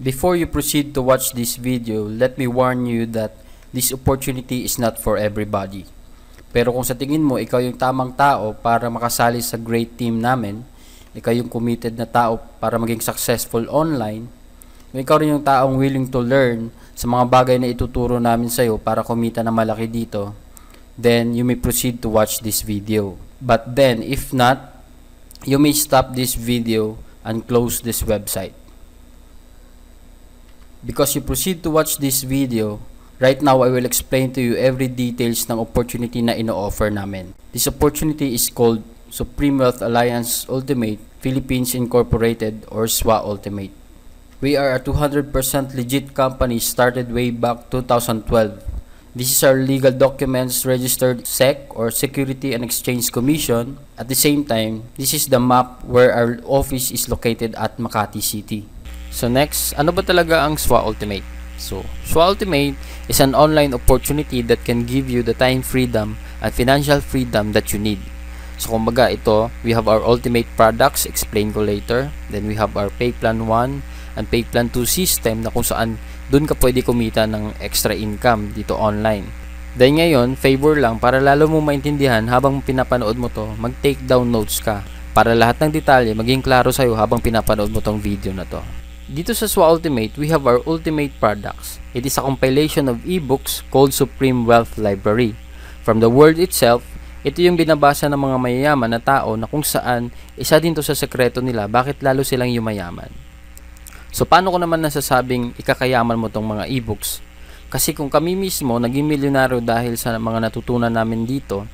Before you proceed to watch this video, let me warn you that this opportunity is not for everybody. Pero kung sa tingin mo ikaw yung tamang tao para makasali sa great team namin, ikaw yung committed na tao para maging successful online, ikaw rin yung taong willing to learn sa mga bagay na ituturo namin sa'yo para kumita na malaki dito, then you may proceed to watch this video. But then, if not, you may stop this video and close this website. Because you proceed to watch this video, right now I will explain to you every details ng opportunity na ino-offer namin. This opportunity is called Supreme Wealth Alliance Ultimate Philippines Incorporated or SWA Ultimate. We are a 200% legit company started way back 2012. This is our legal documents registered SEC or Security and Exchange Commission. At the same time, this is the map where our office is located at Makati City. So next, ano ba talaga ang SWA Ultimate? So, SWA Ultimate is an online opportunity that can give you the time freedom and financial freedom that you need. So kumbaga ito, we have our ultimate products, explain ko later. Then we have our Pay Plan 1 and Pay Plan 2 system na kung saan dun ka pwede kumita ng extra income dito online. Dahil ngayon, favor lang para lalo mo maintindihan habang pinapanood mo to, mag-take down notes ka para lahat ng detalye maging klaro sa'yo habang pinapanood mo tong video na to. Dito sa SWA Ultimate, we have our ultimate products. It is a compilation of ebooks called Supreme Wealth Library. From the word itself, ito yung binabasa ng mga mayayaman na tao na kung saan isa din to sa sekreto nila bakit lalo silang yumayaman. So paano ko naman nasasabing ikakayaman mo tong mga ebooks? Kasi kung kami mismo naging milyonaryo dahil sa mga natutunan namin dito,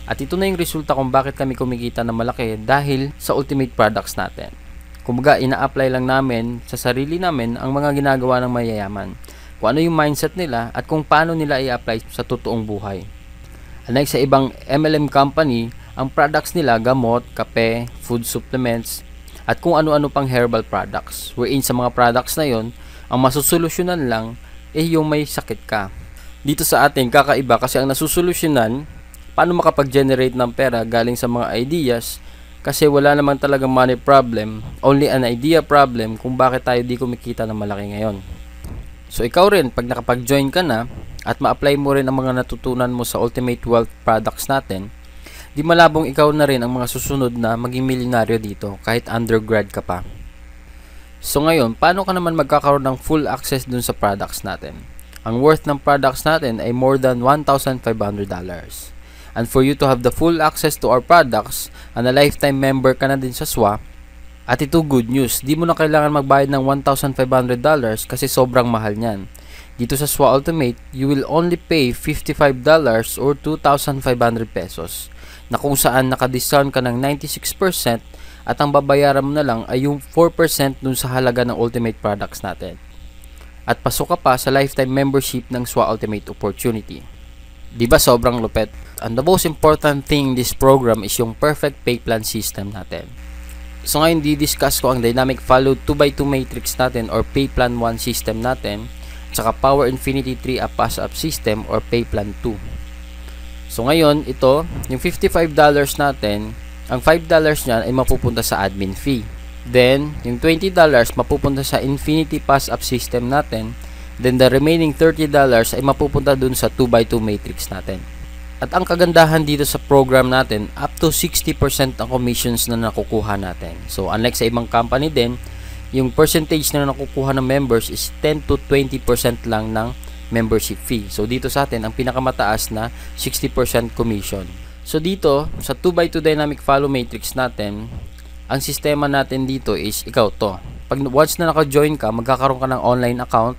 at ito na yung resulta kung bakit kami kumikita na malaki dahil sa ultimate products natin. Kumbaga, ina-apply lang namin sa sarili namin ang mga ginagawa ng mayayaman. Kung ano yung mindset nila at kung paano nila i-apply sa totoong buhay. Unlike sa ibang MLM company, ang products nila gamot, kape, food supplements, at kung ano-ano pang herbal products. Wherein sa mga products na yon, ang masusolusyonan lang yung may sakit ka. Dito sa atin, kakaiba kasi ang nasusolusyonan, paano makapag-generate ng pera galing sa mga ideas. Kasi wala naman talagang money problem, only an idea problem kung bakit tayo di kumikita ng malaki ngayon. So ikaw rin, pag nakapag-join ka na at ma-apply mo rin ang mga natutunan mo sa Ultimate Wealth Products natin, di malabong ikaw na rin ang mga susunod na maging milyonaryo dito kahit undergrad ka pa. So ngayon, paano ka naman magkakaroon ng full access dun sa products natin? Ang worth ng products natin ay more than $1,500. And for you to have the full access to our products and a lifetime member ka na din sa SWA, at ito good news, di mo na kailangan magbayad ng $1,500 kasi sobrang mahal niyan. Dito sa SWA Ultimate, you will only pay $55 or 2,500 pesos na kung saan naka-discount ka ng 96% at ang babayaran mo na lang ay yung 4% dun sa halaga ng ultimate products natin. At pasok ka pa sa lifetime membership ng SWA Ultimate Opportunity. Diba sobrang lupet? And the most important thing in this program is yung perfect pay plan system natin. So ngayon di-discuss ko ang Dynamic Follow 2x2 matrix natin or Pay Plan 1 system natin, saka Power Infinity 3 a pass-up system or Pay Plan 2. So ngayon ito, yung $55 natin, ang $5 niyan ay mapupunta sa admin fee. Then yung $20 mapupunta sa Infinity pass-up system natin. Then the remaining $30 ay mapupunta dun sa 2x2 matrix natin. At ang kagandahan dito sa program natin, up to 60% ang commissions na nakukuha natin. So unlike sa ibang company din, yung percentage na nakukuha ng members is 10 to 20% lang ng membership fee. So dito sa atin, ang pinakamataas na 60% commission. So dito, sa 2x2 dynamic follow matrix natin, ang sistema natin dito is ikaw to. Pag once na naka-join ka, magkakaroon ka ng online account.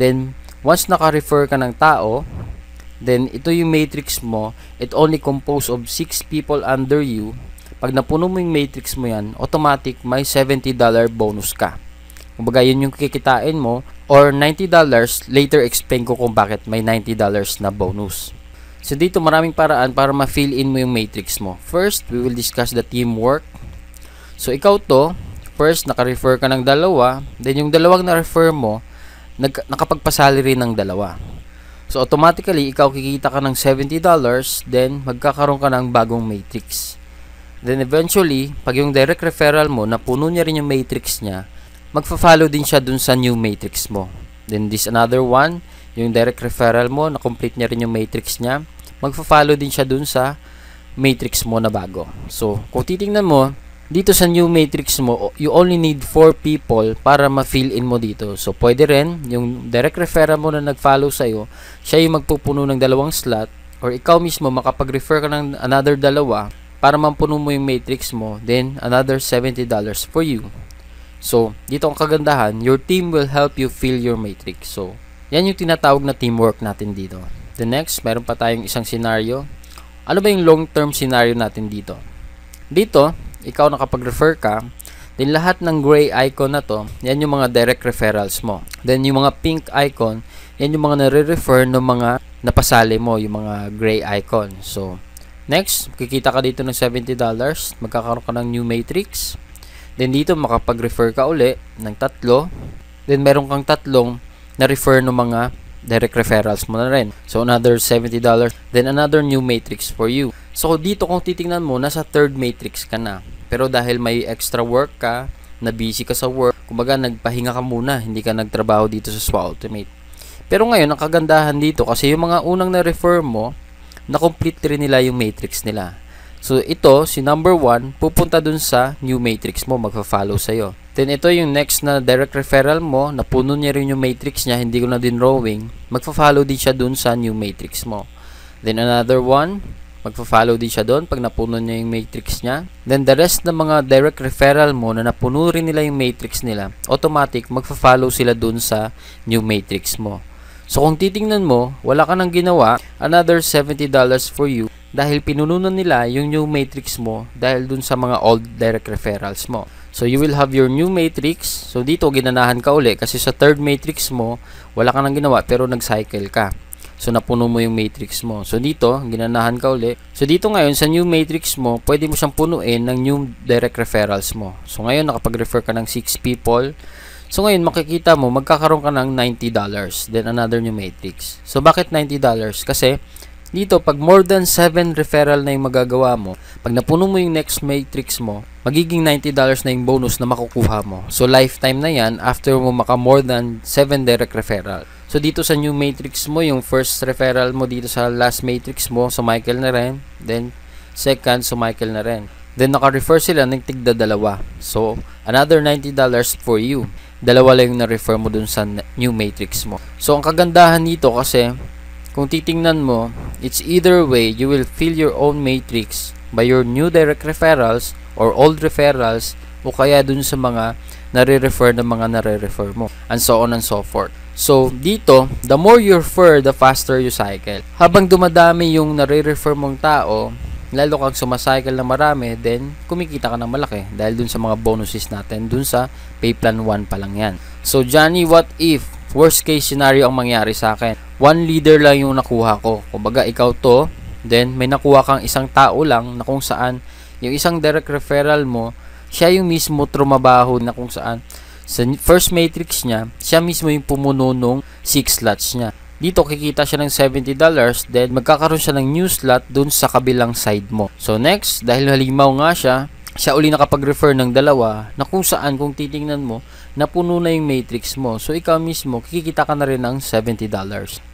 Then, once naka-refer ka ng tao, then ito yung matrix mo, it only composed of 6 people under you. Pag napuno mo yung matrix mo yan, automatic may $70 bonus ka. Kumbaga, yun yung kikitain mo, or $90, later explain ko kung bakit may $90 na bonus. So dito maraming paraan para ma-fill in mo yung matrix mo. First, we will discuss the teamwork. So ikaw to, first naka-refer ka ng dalawa, then yung dalawang na-refer mo, nakapagpasali rin ng dalawa. So automatically ikaw kikita ka ng $70, then magkakaroon ka ng bagong matrix. Then eventually, pag yung direct referral mo napuno niya rin yung matrix niya, magfa-follow din siya dun sa new matrix mo. Then this another one, yung direct referral mo, na-complete niya rin yung matrix niya, magfa-follow din siya dun sa matrix mo na bago. So, kung titingnan mo, dito sa new matrix mo, you only need 4 people para ma-fill in mo dito. So, pwede rin, yung direct referral mo na nag-follow sa'yo, siya yung magpupuno ng 2 slot, or ikaw mismo makapag-refer ka ng another 2 para mampuno mo yung matrix mo, then another $70 for you. So, dito ang kagandahan, your team will help you fill your matrix. So, yan yung tinatawag na teamwork natin dito. The next, meron pa tayong isang scenario. Ano ba yung long-term scenario natin dito? Dito, ikaw nakapag-refer ka, then lahat ng gray icon na to, yan yung mga direct referrals mo. Then yung mga pink icon, yan yung mga nare-refer ng mga napasali mo, yung mga gray icon. So, next, kikita ka dito ng $70, magkakaroon ka ng new matrix. Then dito, makapag-refer ka uli ng 3. Then meron kang 3 na-refer ng mga direct referrals mo na rin. So, another $70. Then, another new matrix for you. So, dito kung titingnan mo, nasa 3rd matrix ka na. Pero dahil may extra work ka, na busy ka sa work, kumbaga, nagpahinga ka muna. Hindi ka nagtrabaho dito sa SWA Ultimate. Pero ngayon, ang kagandahan dito, kasi yung mga unang na-refer mo, na-complete rin nila yung matrix nila. So, ito, si number 1, pupunta dun sa new matrix mo, magpa-follow sa'yo. Then, ito yung next na direct referral mo, napuno niya rin yung matrix niya, hindi ko na din drawing, magpa-follow din siya dun sa new matrix mo. Then, another one, magpa-follow din siya dun pag napuno niya yung matrix niya. Then, the rest ng mga direct referral mo na napuno rin nila yung matrix nila, automatic, magpa-follow sila dun sa new matrix mo. So, kung titingnan mo, wala ka nang ginawa, another $70 for you, dahil pinununan nila yung new matrix mo dahil dun sa mga old direct referrals mo. So, you will have your new matrix. So, dito, ginanahan ka uli kasi sa 3rd matrix mo, wala ka nang ginawa pero nag-cycle ka. So, napuno mo yung matrix mo. So, dito, ginanahan ka uli. So, dito ngayon, sa new matrix mo, pwede mo siyang punuin ng new direct referrals mo. So, ngayon, nakapag-refer ka ng 6 people. So, ngayon, makikita mo, magkakaroon ka ng $90. Then, another new matrix. So, bakit $90? Kasi, dito, pag more than 7 referral na yung magagawa mo, pag napuno mo yung next matrix mo, magiging $90 na yung bonus na makukuha mo. So, lifetime na yan after mo maka more than 7 direct referral. So, dito sa new matrix mo, yung first referral mo dito sa last matrix mo, Michael na rin. Then, second, Michael na rin. Then, naka-refer sila ng tigda 2. So, another $90 for you. 2 lang yung na-refer mo dun sa new matrix mo. So, ang kagandahan dito kasi, kung titingnan mo, it's either way, you will fill your own matrix by your new direct referrals or old referrals o kaya dun sa mga nare-refer ng mga nare-refer mo and so on and so forth. So, dito, the more you refer, the faster you cycle. Habang dumadami yung nare-refer mong tao, lalo kang sumacycle na marami, then kumikita ka ng malaki dahil dun sa mga bonuses natin, dun sa pay plan 1 pa lang yan. So, Johnny, what if worst case scenario ang mangyari sa akin? 1 leader lang yung nakuha ko. Kumbaga, ikaw to, then may nakuha kang isang tao lang na kung saan yung isang direct referral mo, siya yung mismo trumabaho na kung saan sa first matrix niya, siya mismo yung pumuno nung 6 slots niya. Dito, kikita siya ng $70, then magkakaroon siya ng new slot dun sa kabilang side mo. So, next, dahil halimaw nga siya uli nakapag-refer ng 2 na kung saan, kung titingnan mo, napuno na yung matrix mo. So, ikaw mismo, kikita ka na rin ng $70.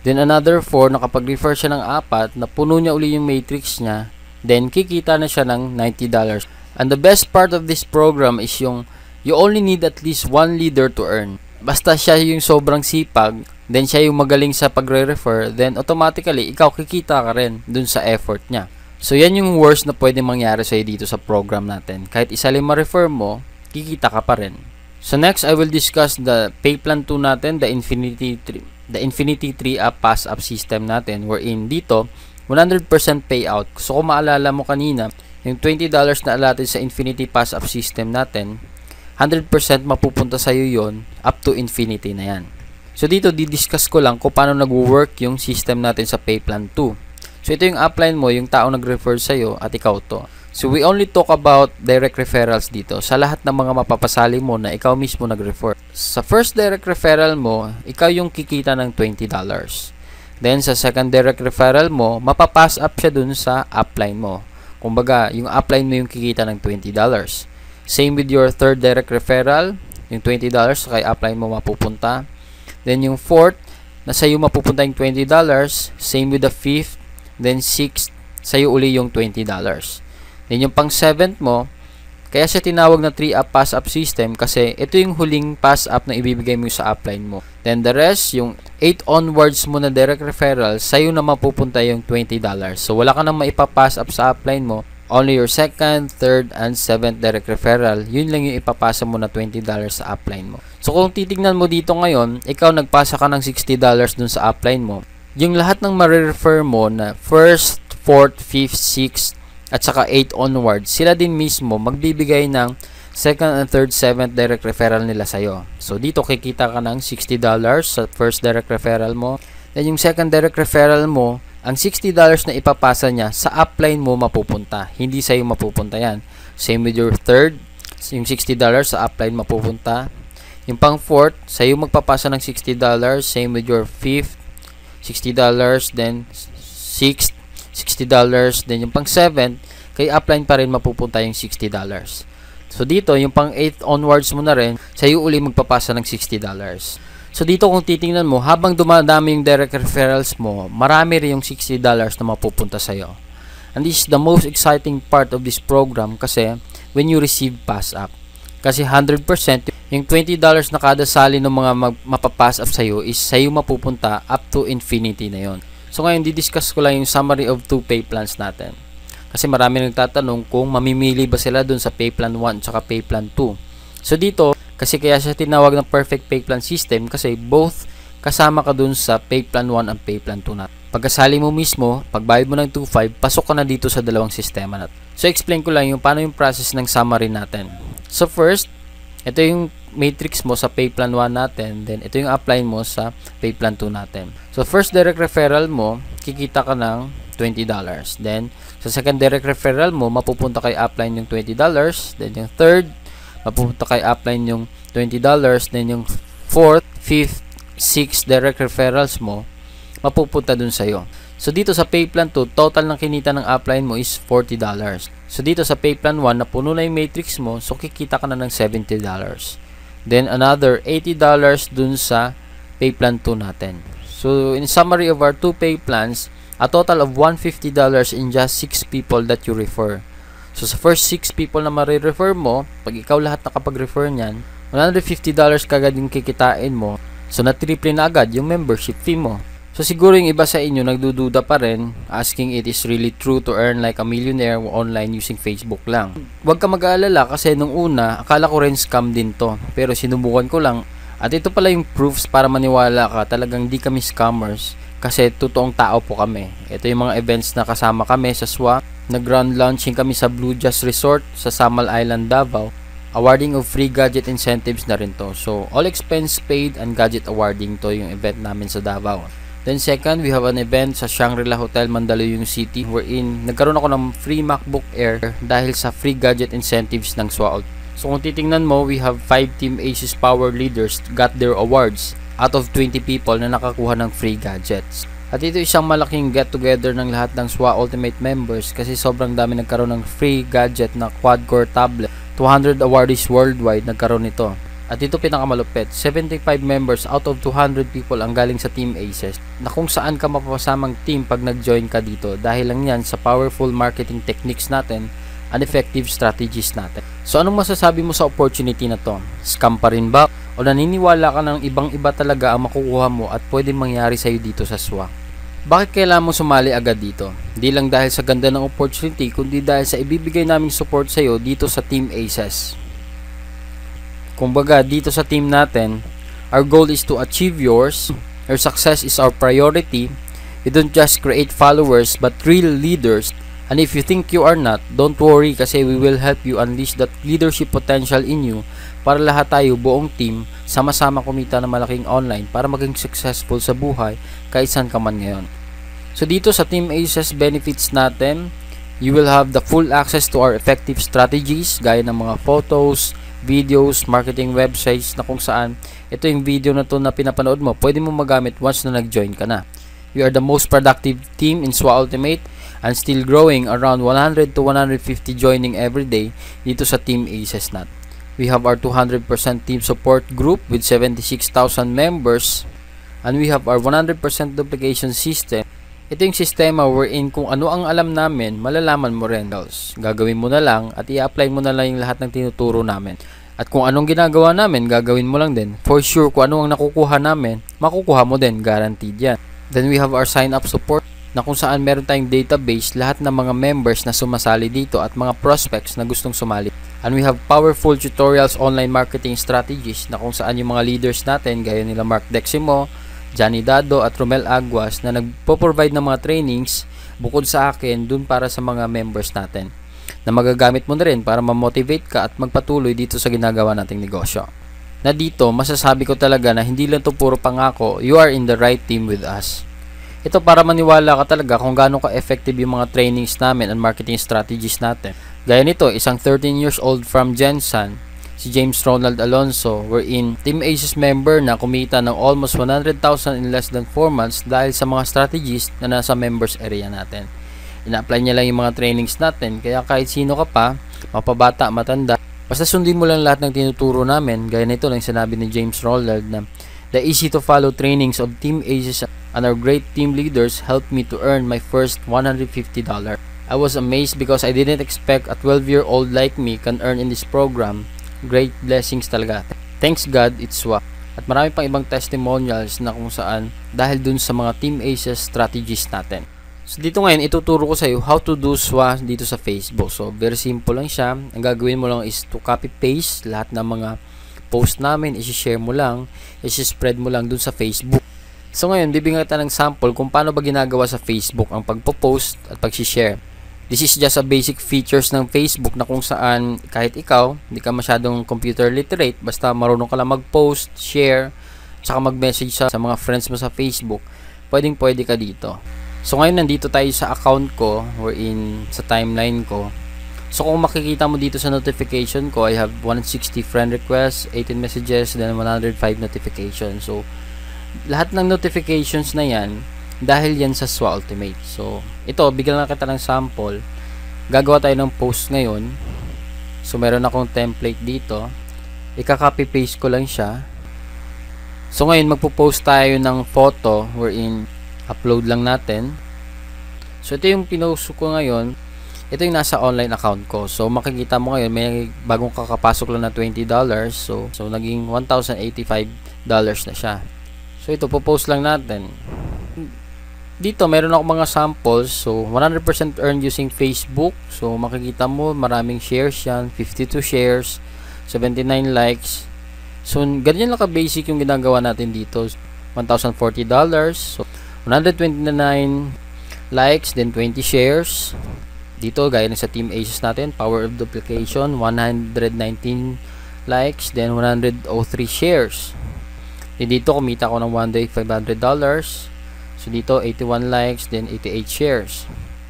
Then, another 4, nakapag-refer siya ng 4, napuno niya uli yung matrix niya, then, kikita na siya ng $90. And the best part of this program is yung, you only need at least 1 leader to earn. Basta siya yung sobrang sipag, then siya yung magaling sa pagre-refer, then automatically, ikaw kikita ka rin dun sa effort niya. So, yan yung worst na pwede mangyari sa'yo dito sa program natin. Kahit isa lang ma-refer mo, kikita ka pa rin. So next, I will discuss the pay plan 2 natin, the Infinity 3 Up Pass Up system natin, wherein dito 100% payout. So kung maalala mo kanina, yung $20 na allotted sa Infinity Pass Up system natin, 100% mapupunta sa iyo yon up to infinity na yan. So dito didiscuss ko lang kung paano nagwo-work yung system natin sa pay plan 2. So ito yung upline mo, yung tao nag-refer sa iyo at ikaw to. So, we only talk about direct referrals dito sa lahat ng mga mapapasali mo na ikaw mismo nag-refer. Sa first direct referral mo, ikaw yung kikita ng $20. Then, sa second direct referral mo, mapapass up siya dun sa upline mo. Kumbaga, yung upline mo yung kikita ng $20. Same with your third direct referral, yung $20 kay upline mo mapupunta. Then yung fourth, na sa'yo mapupunta yung $20. Same with the fifth. Then sixth, sa'yo uli yung $20. Then yung pang seventh mo, kaya siya tinawag na 3-up pass-up system kasi ito yung huling pass-up na ibibigay mo sa upline mo. Then the rest, yung 8 onwards mo na direct referral, sa'yo na mapupunta yung $20. So wala ka nang maipapass up sa upline mo. Only your second, third, and seventh direct referral, yun lang yung ipapasa mo na $20 sa upline mo. So kung titignan mo dito ngayon, ikaw nagpasa ka ng $60 dun sa upline mo. Yung lahat ng marirefer mo na first, fourth, fifth, sixth, at saka 8 onwards, sila din mismo magbibigay ng second and third, seventh direct referral nila sa'yo. So dito kikita ka ng $60 sa first direct referral mo. Then yung second direct referral mo, ang $60 na ipapasa niya sa upline mo mapupunta. Hindi sa'yo mapupunta yan. Same with your third, yung $60 sa upline mapupunta. Yung pang fourth, sa'yo magpapasa ng $60. Same with your fifth, $60. Then sixth, $60. Then yung pang 7, kay upline pa rin mapupunta yung $60. So dito, yung pang 8 onwards mo na rin, sa'yo uli magpapasa ng $60. So dito kung titingnan mo, habang dumadami yung direct referrals mo, marami rin yung $60 na mapupunta sa'yo. And this is the most exciting part of this program kasi when you receive pass up. Kasi 100%, yung $20 na kada sali ng mga mapapass up sa'yo is sa'yo mapupunta up to infinity na yon. So ngayon, didiscuss ko lang yung summary of 2 pay plans natin. Kasi marami nagtatanong kung mamimili ba sila dun sa pay plan 1 at pay plan 2. So dito, kasi kaya siya tinawag ng perfect pay plan system kasi both kasama ka dun sa pay plan 1 and pay plan 2 natin. Pagkasali mo mismo, pagbayad mo ng 2.5, pasok ka na dito sa dalawang sistema natin. So explain ko lang yung paano yung process ng summary natin. So first, ito yung matrix mo sa pay plan 1 natin, then ito yung upline mo sa pay plan 2 natin. So first direct referral mo, kikita ka ng $20. Then sa second direct referral mo, mapupunta kay upline yung $20. Then yung third, mapupunta kay upline yung $20. Then yung fourth, fifth, sixth direct referrals mo, mapupunta dun sa'yo. So dito sa pay plan 2, total ng kinita ng upline mo is $40. So dito sa pay plan 1, napuno na yung matrix mo, so kikita ka na ng $70. Then another $80 dun sa pay plan 2 natin. So in summary of our 2 pay plans, a total of $150 in just 6 people that you refer. So sa first 6 people na marirefer mo, pag ikaw lahat nakapag-refer niyan, $150 kagad yung kikitain mo. So na-triple na agad yung membership fee mo. So siguro yung iba sa inyo nagdududa pa rin, asking it is really true to earn like a millionaire online using Facebook lang. Huwag ka mag-aalala kasi nung una, akala ko rin scam din to. Pero sinubukan ko lang. At ito pala yung proofs para maniwala ka, talagang di kami scammers. Kasi totoong tao po kami. Ito yung mga events na kasama kami sa SWA. Nag-ground launching kami sa Blue Jazz Resort sa Samal Island, Davao. Awarding of free gadget incentives na rin to. So all expense paid and gadget awarding to yung event namin sa Davao. Then second, we have an event sa Shangri-La Hotel, Mandaluyong City wherein nagkaroon ako ng free MacBook Air dahil sa free gadget incentives ng SWA. So kung titingnan mo, we have 5 Team Aces Power Leaders got their awards out of 20 people na nakakuha ng free gadgets. At ito isang malaking get-together ng lahat ng SWA Ultimate members kasi sobrang dami nagkaroon ng free gadget na quad-core tablet. 200 awardees worldwide nagkaroon nito. At ito pinakamalupit, 75 members out of 200 people ang galing sa Team Aces na kung saan ka mapapasamang team pag nag-join ka dito dahil lang yan sa powerful marketing techniques natin and effective strategies natin. So anong masasabi mo sa opportunity na to? Scam pa rin ba? O naniniwala ka ng ibang-iba talaga ang makukuha mo at pwede mangyari sa'yo dito sa SWA? Bakit kailangan mo sumali agad dito? Hindi lang dahil sa ganda ng opportunity kundi dahil sa ibibigay naming support sa'yo dito sa Team Aces. Kumbaga, dito sa team natin, our goal is to achieve yours. Your success is our priority. We don't just create followers but real leaders. And if you think you are not, don't worry kasi we will help you unleash that leadership potential in you para lahat tayo, buong team, sama-sama kumita ng malaking online para maging successful sa buhay kahit saan ka man ngayon. So dito sa Team Aces benefits natin, you will have the full access to our effective strategies gaya ng mga photos, videos, marketing websites na kung saan ito yung video na to na pinapanood mo, pwede mo magamit once na nag-join ka na. We are the most productive team in SWA Ultimate and still growing, around 100 to 150 joining every day dito sa Team Aces natin. We have our 200% team support group with 76,000 members. And we have our 100% duplication system. Ito yung sistema wherein kung ano ang alam namin, malalaman mo rin. Gagawin mo na lang at i-apply mo na lang yung lahat ng tinuturo namin. At kung anong ginagawa namin, gagawin mo lang din. For sure, kung ano ang nakukuha namin, makukuha mo din. Guaranteed yan. Then we have our sign-up support na kung saan meron tayong database, lahat ng mga members na sumasali dito at mga prospects na gustong sumali. And we have powerful tutorials, online marketing strategies na kung saan yung mga leaders natin, gaya nila Mark Deximo, Johnny Dado at Romel Aguas na nagpo-provide ng mga trainings bukod sa akin dun para sa mga members natin na magagamit mo na rin para ma-motivate ka at magpatuloy dito sa ginagawa nating negosyo. Na dito, masasabi ko talaga na hindi lang to puro pangako, you are in the right team with us. Ito para maniwala ka talaga kung gaano ka-effective yung mga trainings namin and marketing strategies natin. Gaya nito, isang 13 years old from Jensen, si James Ronald Alonso, wherein Team Aces member na kumita ng almost 100,000 in less than 4 months dahil sa mga strategies na nasa members area natin. Ina-apply niya lang yung mga trainings natin, kaya kahit sino ka pa, mapabata, matanda, basta sundin mo lang lahat ng tinuturo namin. Gaya nito lang sinabi ni James Ronald na the easy to follow trainings of Team Aces and our great team leaders helped me to earn my first $150. I was amazed because I didn't expect a 12-year-old like me can earn in this program. Great blessings talaga. Thanks God, it's SWA. At marami pang ibang testimonials na kung saan dahil dun sa mga Team Aces strategies natin. So dito ngayon, ituturo ko sa iyo how to do SWA dito sa Facebook. So very simple lang siya. Ang gagawin mo lang is to copy-paste lahat ng mga post namin, isi-share mo lang, isi-spread mo lang dun sa Facebook. So ngayon, bibigyan kita ng sample kung paano ba ginagawa sa Facebook ang pagpo-post at pag-share. This is just a basic features ng Facebook na kung saan kahit ikaw, hindi ka masyadong computer literate, basta marunong ka lang mag-post, share, tsaka mag-message sa mga friends mo sa Facebook, pwede ka dito. So ngayon nandito tayo sa account ko, wherein sa timeline ko. So kung makikita mo dito sa notification ko, I have 160 friend requests, 18 messages, then 105 notifications. So lahat ng notifications na yan, dahil yan sa SWA Ultimate. So ito, bigyan lang kita ng sample. Gagawa tayo ng post ngayon. So meron akong template dito. Ika-copy paste ko lang siya. So ngayon magpo-post tayo ng photo wherein upload lang natin. So ito yung pinost ko ngayon. Ito yung nasa online account ko. So makikita mo ngayon may bagong kakapasok lang na $20. So naging $1,085 na siya. So ito po-post lang natin. Dito meron ako mga samples. So 100% earned using Facebook. So makikita mo maraming shares yan, 52 shares, 79 likes. So ganyan lang ka-basic yung ginagawa natin dito. $1,040. So 129 likes, then 20 shares. Dito gaya na sa Team Aces natin, power of duplication, 119 likes, then 103 shares. Dito kumita ako ng one day $500. So dito 81 likes, then 88 shares.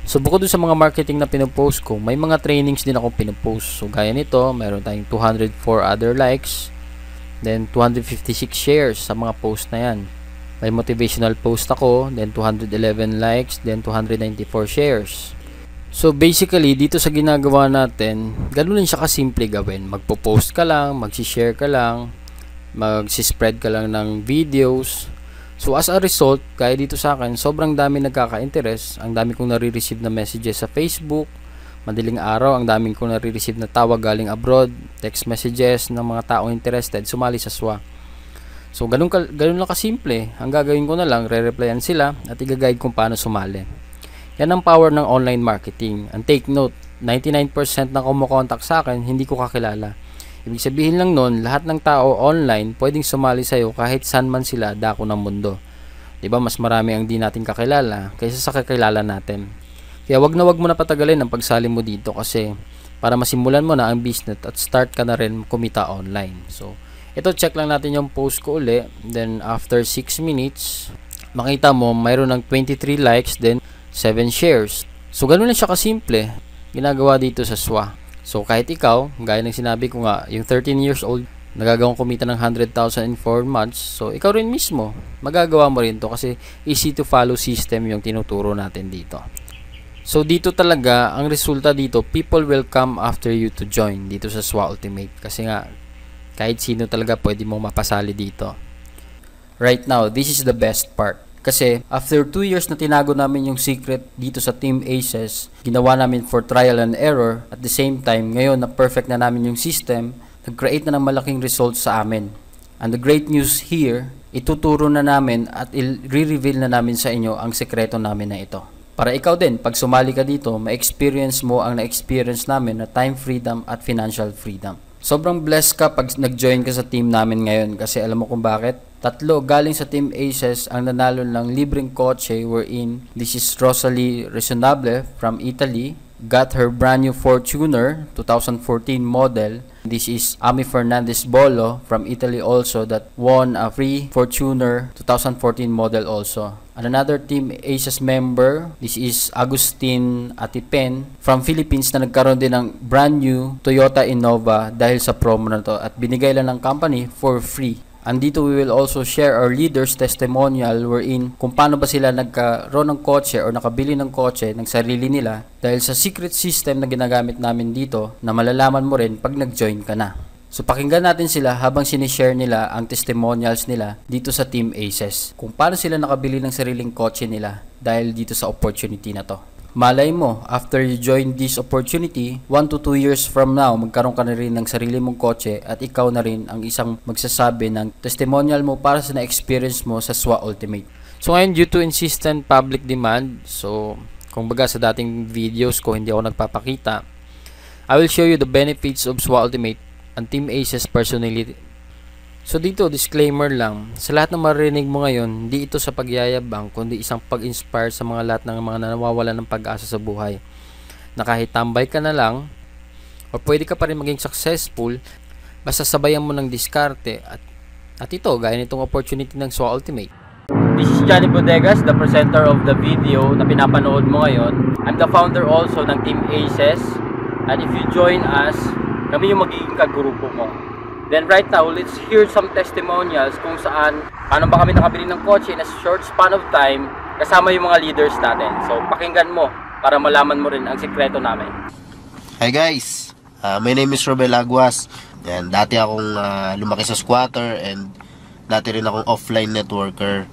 So bukod dun sa mga marketing na pinopost ko, may mga trainings din ako pinopost. So gaya nito, meron tayong 204 other likes, then 256 shares sa mga post na yan. May motivational post ako, then 211 likes, then 294 shares. So basically dito sa ginagawa natin, ganun lang siya kasimple gawin. Magpo-post ka lang, magsi-share ka lang, magsi-spread ka lang ng videos. So as a result, kaya dito sa akin, sobrang dami nagkaka-interest. Ang dami kong nare-receive na messages sa Facebook. Madaling araw, ang daming kong nare-receive na tawag galing abroad, text messages ng mga taong interested sumali sa SWA. So ganun lang kasimple. Ang gagawin ko na lang, re-replyan sila at i-guide kung paano sumali. Yan ang power ng online marketing. And take note, 99% na kumukontak sa akin, hindi ko kakilala. Ibig sabihin lang nun, lahat ng tao online pwedeng sumali sa'yo kahit saan man sila dako ng mundo. Diba, mas marami ang di natin kakilala kaysa sa kakilala natin. Kaya wag mo na patagalin ang pagsali mo dito kasi para masimulan mo na ang business at start ka na rin kumita online. So, ito check lang natin yung post ko uli. Then, after 6 minutes, makita mo mayroon ng 23 likes, then 7 shares. So, ganun lang siya kasimple ginagawa dito sa SWA. So, kahit ikaw, gaya ng sinabi ko nga, yung 13 years old, nagagawang kumita ng 100,000 in 4 months. So, ikaw rin mismo, magagawa mo rin to kasi easy to follow system yung tinuturo natin dito. So, dito talaga, ang resulta dito, people will come after you to join dito sa SWA Ultimate. Kasi nga, Kahit sino talaga pwede mong mapasali dito. Right now, this is the best part. Kasi after 2 years na tinago namin yung secret dito sa Team Aces, ginawa namin for trial and error. At the same time, ngayon na perfect na namin yung system, nag-create na ng malaking results sa amin. And the great news here, ituturo na namin at i-reveal na namin sa inyo ang sekreto namin na ito. Para ikaw din, pag sumali ka dito, ma-experience mo ang na-experience namin na time freedom at financial freedom. Sobrang blessed ka pag nag-join ka sa team namin ngayon kasi alam mo kung bakit? 3 galing sa Team Aces ang nanalo ng libreng kotse wherein this is Rosalie Resonable from Italy. Got her brand new Fortuner 2014 model. This is Ami Fernandez Bolo from Italy also that won a free Fortuner 2014 model also. And another Team Aces member, this is Agustin Atipen from Philippines na nagkaroon din ng brand new Toyota Innova dahil sa promo na to at binigay lang ng company for free. And dito we will also share our leaders testimonial wherein kung paano ba sila nagkaroon ng kotse or nakabili ng kotse ng sarili nila dahil sa secret system na ginagamit namin dito na malalaman mo rin pag nag-join ka na. So pakinggan natin sila habang sinishare nila ang testimonials nila dito sa Team Aces kung paano sila nakabili ng sariling kotse nila dahil dito sa opportunity na to. Malay mo, after you join this opportunity, 1 to 2 years from now, magkaroon ka na rin ng sarili mong kotse at ikaw na rin ang isang magsasabi ng testimonial mo para sa na-experience mo sa SWA Ultimate. So ngayon, due to insistent public demand, so kung baga sa dating videos ko hindi ako nagpapakita, I will show you the benefits of SWA Ultimate and Team Aces personally. So dito, disclaimer lang, sa lahat ng marinig mo ngayon, hindi ito sa pagyayabang, kundi isang pag-inspire sa mga lahat ng mga nawawalan ng pag-asa sa buhay. Na kahit tambay ka na lang, o pwede ka pa rin maging successful, basta sabayan mo ng diskarte. At ito, gaya nitong opportunity ng SWA Ultimate. This is Johnny Bodegas, the presenter of the video na pinapanood mo ngayon. I'm the founder also ng Team Aces. And if you join us, kami yung magiging kagrupo mo. Then right now, let's hear some testimonials kung saan, paano ba kami nakabili ng kotse in a short span of time kasama yung mga leaders natin. So pakinggan mo para malaman mo rin ang sikreto namin. Hi guys, my name is Robel Aguas. Yan, dati akong lumaki sa squatter and dati rin akong offline networker.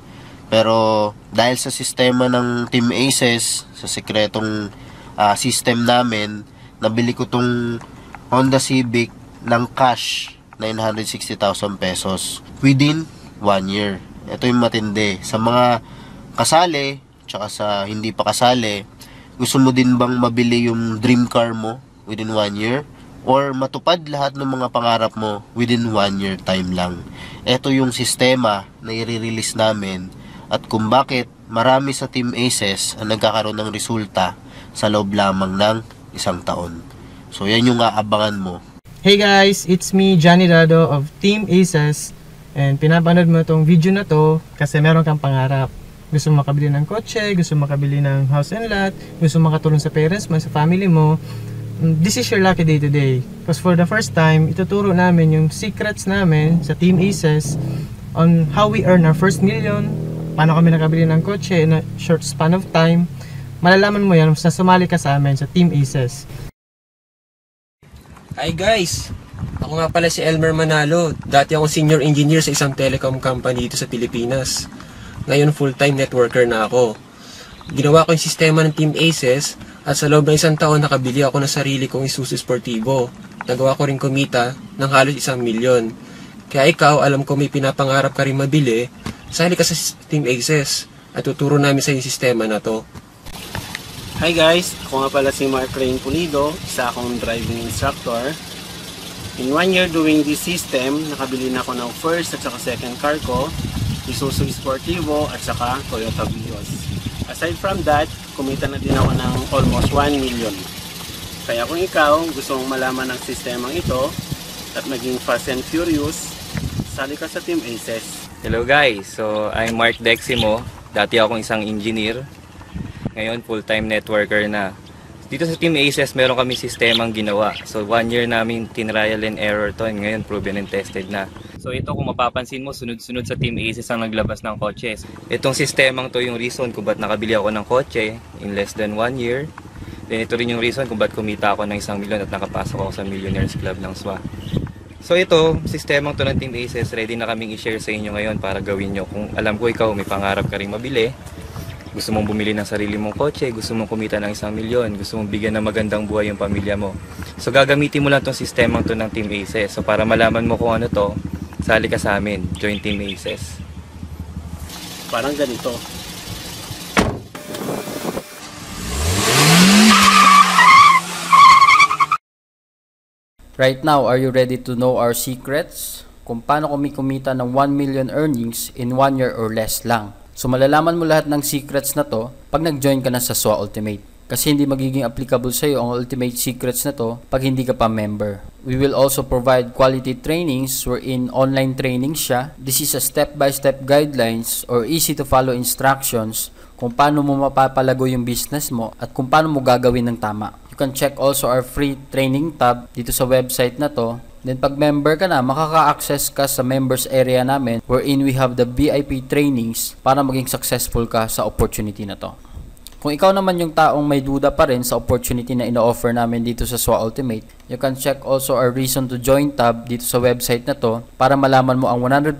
Pero dahil sa sistema ng Team Aces, sa sikretong system namin, nabili ko tong Honda Civic ng cash 960,000 pesos within 1 year. Ito yung matindi. Sa mga kasali, tsaka sa hindi pa kasali, gusto mo din bang mabili yung dream car mo within 1 year? Or matupad lahat ng mga pangarap mo within 1 year time lang? Ito yung sistema na i-release namin at kung bakit marami sa Team Aces ang nagkakaroon ng resulta sa loob lamang ng 1 taon. So yan yung aabangan mo. Hey guys, it's me, Johnny Dado of Team Aces. And pinapanood mo itong video na to kasi meron kang pangarap. Gusto mo makabili ng kotse, gusto mo makabili ng house and lot, gusto mo makatulong sa parents mo, sa family mo. This is your lucky day today. Because for the first time, ituturo namin yung secrets namin sa Team Aces on how we earn our first million, paano kami nakabili ng kotse in a short span of time. Malalaman mo yan sa sumali ka sa amin sa Team Aces. Hi guys! Ako nga pala si Elmer Manalo. Dati akong senior engineer sa isang telecom company dito sa Pilipinas. Ngayon full-time networker na ako. Ginawa ko yung sistema ng Team Aces at sa loob ng 1 taon nakabili ako ng sarili kong Isuzu Sportivo. Nagawa ko rin kumita ng halos 1 milyon. Kaya ikaw, alam ko may pinapangarap ka rin mabili, sali ka sa Team Aces at tuturo namin sa yung sistema na to. Hi guys, ako nga pala si Mark Rain Pulido, isa akong driving instructor. In 1 year doing this system, nakabili na ako ng first at saka second car ko, Isuzu Sportivo at saka Toyota Vios. Aside from that, kumita na din ako ng almost 1 million. Kaya kung ikaw gusto mong malaman ang sistemang ito at maging fast and furious, sali ka sa Team Aces. Hello guys, so I'm Mark Deximo. Dati akong isang engineer. Ngayon full-time networker na. Dito sa Team Aces meron kami sistemang ginawa. So 1 year namin tinrial and error to and ngayon proven and tested na. So ito kung mapapansin mo, sunod-sunod sa Team Aces ang naglabas ng kotse. Itong sistemang to yung reason kung ba't nakabili ako ng kotse in less than 1 year. Then ito rin yung reason kung ba't kumita ako ng 1 milyon at nakapasok ako sa Millionaires Club ng SWA. So ito, sistemang to ng Team Aces, ready na kaming i-share sa inyo ngayon para gawin nyo. Kung alam ko ikaw, may pangarap ka rin mabili, gusto mong bumili ng sarili mong kotse, gusto mong kumita ng 1 milyon, gusto mong bigyan ng magandang buhay yung pamilya mo. So gagamitin mo lang tong sistemang to ng Team Aces. So para malaman mo kung ano to, sali ka sa amin, join Team Aces. Parang ganito. Right now, are you ready to know our secrets? Kung paano kumita ng 1 million earnings in 1 year or less lang. So malalaman mo lahat ng secrets na to pag nag-join ka na sa SWA Ultimate. Kasi hindi magiging applicable sa iyo ang Ultimate Secrets na to pag hindi ka pa member. We will also provide quality trainings wherein online training siya. This is a step-by-step guidelines or easy to follow instructions kung paano mo mapapalago yung business mo at kung paano mo gagawin ng tama. You can check also our free training tab dito sa website na to. Then pag member ka na, makaka-access ka sa members area namin wherein we have the VIP trainings para maging successful ka sa opportunity na to. Kung ikaw naman yung taong may duda pa rin sa opportunity na ino-offer namin dito sa SWA Ultimate, you can check also our reason to join tab dito sa website na to para malaman mo ang 100%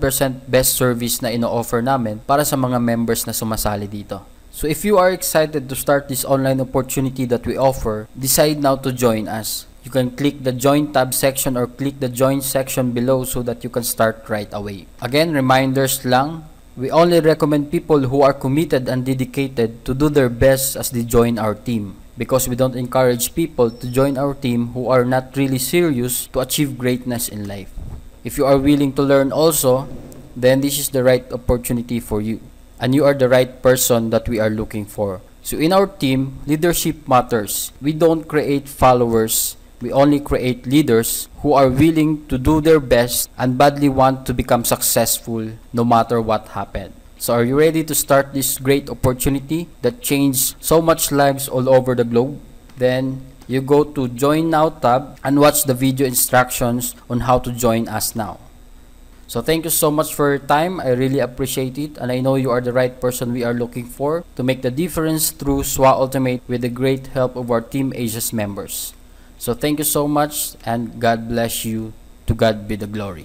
best service na ino-offer namin para sa mga members na sumasali dito. So if you are excited to start this online opportunity that we offer, decide now to join us. You can click the join tab section or click the join section below so that you can start right away. Again, reminders lang, we only recommend people who are committed and dedicated to do their best as they join our team, because we don't encourage people to join our team who are not really serious to achieve greatness in life. If you are willing to learn also, then this is the right opportunity for you. And you are the right person that we are looking for. So in our team, leadership matters. We don't create followers. We only create leaders who are willing to do their best and badly want to become successful no matter what happened. So are you ready to start this great opportunity that changed so much lives all over the globe? Then you go to Join Now tab and watch the video instructions on how to join us now. So thank you so much for your time. I really appreciate it, and I know you are the right person we are looking for to make the difference through SWA Ultimate with the great help of our Team Aces members. So thank you so much, and God bless you. To God be the glory.